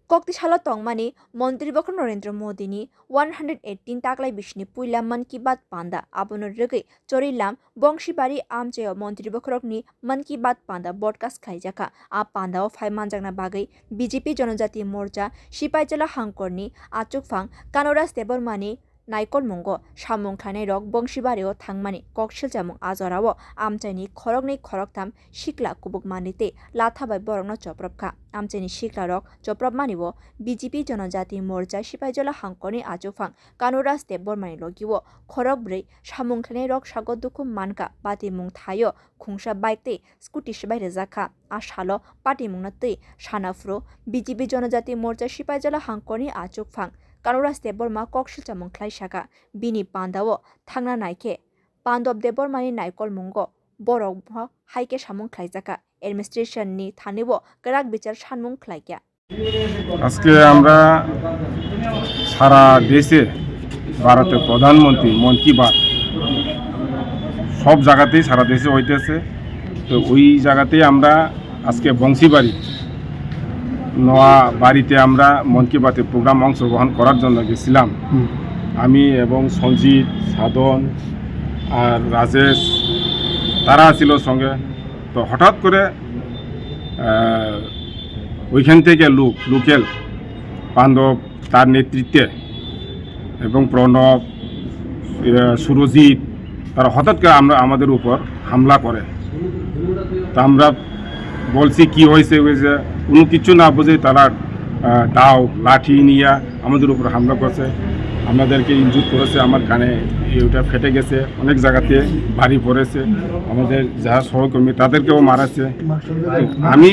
Koktishala tongmani Montribok Narendra Modini 118 taklai bishni puilam man ki bat panda abono rege Chorilam Bongshibari amcheo Montribokrokni man ki bat panda broadcast khaijaka a panda o phai manjangna bagai BJP Janojati Morcha Sipaijala Hangkorni achukphang Kanora Stebormani Naikol Mongo Samung Khane Rok Bongshibari o Thangmani Kokshil Jamung Azorao Amchaini Khorokni Khoroktam Shikla Kubuk Manite Lathabai Borokno Choprapka Amchaini Shikla Rok Choprap Manibo BJP Janojati Morcha Sipaijala Hangkorni achukphang Kanora Stebormani Logiwo Khorok Brei Samung Khane Rok Sagodukum Manka Pati Mung Thayo Khungsha Baikte Scooty Shibai Rezakha Ashalo Pati Mungnate Shanafro BJP Janojati Morcha Sipaijala Hangkorni achukphang Kanora Steborma Kokshil Chamung Klai Shaka Bini Pandao Thangna Naike Pandob Debormani Naikol Mungo Borok Haike Samung Klaijaka Administration ni Thanibo Karak Bichar Shanmung Klaikya আজকে আমরা সারা দেশে ভারতের প্রধানমন্ত্রী মন কি বাত সব জায়গাতেই সারা দেশে হইতেছে তো ওই জায়গাতেই আমরা আজকে বংশীবাড়ি নোয়া বাড়িতে আমরা মন কি বাতে প্রোগ্রাম অংশগ্রহণ করার জন্য গেছিলাম আমি এবং সঞ্জিত সাধন আর রাজেশ তারা ছিল সঙ্গে তো হঠাৎ করে ওইখান থেকে লোকাল পাণ্ডব তার নেতৃত্বে এবং প্রণব সুরজিৎ তারা হঠাৎ করে আমাদের উপর হামলা করে তা আমরা বলছি কি হয়েছে কোনো কিছু না বুঝে তারা দাও লাঠি নিয়ে আমাদের উপর হামলা করছে আমাদেরকে ইনজুর করেছে আমার কানে ওটা ফেটে গেছে অনেক জায়গাতে বাড়ি পড়েছে আমাদের যারা সহকর্মী তাদেরকেও মারাছে আমি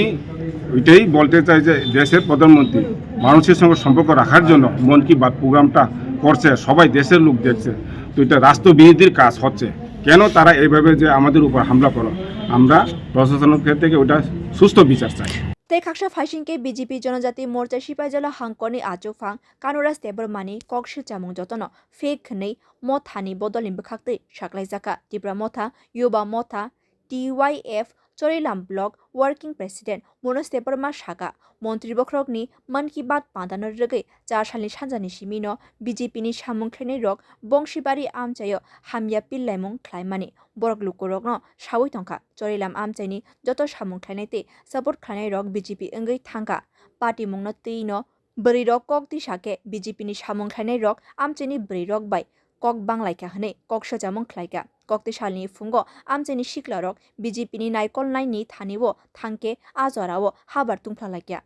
ওইটাই বলতে চাই যে দেশের প্রধানমন্ত্রী মানুষের সঙ্গে সম্পর্ক রাখার জন্য মন কি বাত প্রোগ্রামটা করছে সবাই দেশের লোক দেখছে তো এটা রাষ্ট্রবিরোধীর কাজ হচ্ছে কেন তারা এইভাবে যে আমাদের উপর হামলা করো আমরা প্রশাসনের থেকে ওটা সুস্থ বিচার চাই Te kaksha faishinke BJP Janojati Morcha Sipaijala Hangkorni achukphang Kanora Stebormani Kokshil Chamung jotono fake nei mothani bodolim bekhakte saklaijaka Tibra Motha Yuba Motha TYF Chorilam Block Working President Mono Steborma Shaka Montri Bokrokni Man Ki Baat Pandanor Rege 4 salni sanjani simino BJP ni samung khlene rok Bongshibari amchayo Hamya Pillaimung Klaimani Borok Lukorokno Sawi Tongka Chorilam amchaini joto samung khlainete support khlane rok BJP engei thangka Party mungno teino bri rok kok ti sake BJP ni samung khlane rok amchaini bri rok bai kok banglaikha hne kok sajamung khlaika kokti salni fungo amchaini shikla rok BJP ni naikol naini thanibo thangke ajorao habar tungphla laikya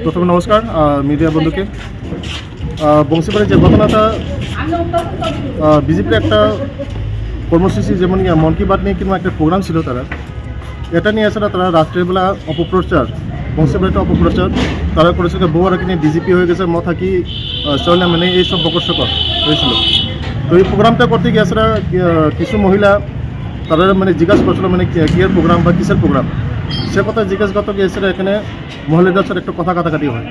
প্রথমে নমস্কার media বন্ধুকে বংশীবাড়ির যে ঘটনাটা বিজেপির একটা কর্মসূচি যেমন মন কি বাত নিয়ে কিংবা একটা প্রোগ্রাম ছিল তারা এটা নিয়ে আসলে তারা রাত্রের বেলা অপপ্রচার বংশীবাড়িটা অপপ্রচার তারা করেছিল বউরাকে নিয়ে ডিজিপি হয়ে গেছে মথা কি চলে মানে এইসব বকরসকর হয়েছিল তো এই প্রোগ্রামটা করতে গিয়ে আসলে কিছু মহিলা তারা মানে জিজ্ঞাসা করছিল মানে কিয়ের প্রোগ্রাম বা কিসের প্রোগ্রাম সে কথা জিজ্ঞাসা করতে গিয়েছিল এখানে মহিলাদের সাথে একটা কথা কাটাকাটি হয়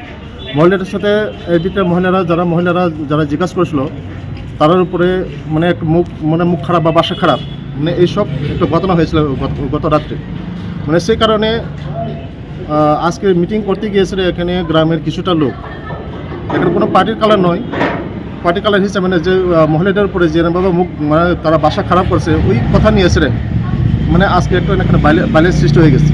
মহিলাদের সাথে এই দিকটা মহিলারা যারা জিজ্ঞাসা করেছিল তার উপরে মানে একটা মুখ খারাপ বা বাসা খারাপ মানে এইসব একটা ঘটনা হয়েছিল গত রাত্রে মানে সেই কারণে আজকে মিটিং করতে গিয়েছিল এখানে গ্রামের কিছুটা লোক এখানে কোনো পার্টির কালার নয় পার্টি কালার হিসাবে মানে যে মহিলাদের উপরে যেভাবে মুখ মানে তারা বাসা খারাপ করছে ওই কথা নিয়ে এসে মানে আজকে একটু এখানে বাইলের সৃষ্টি হয়ে গেছে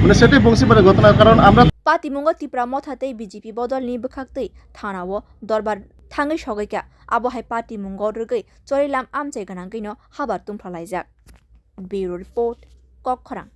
মানে সেটাই বংশীবাড়ির ঘটনা কারণ আমরা Patimungo Tipra Mothatei BJP Bodol ni bekhakte thanawo dorbar thangai sogaika abohai Patimungo rugei Chorilam amchai ganangino habar tumphalaijak Bureau Report Kokkhorang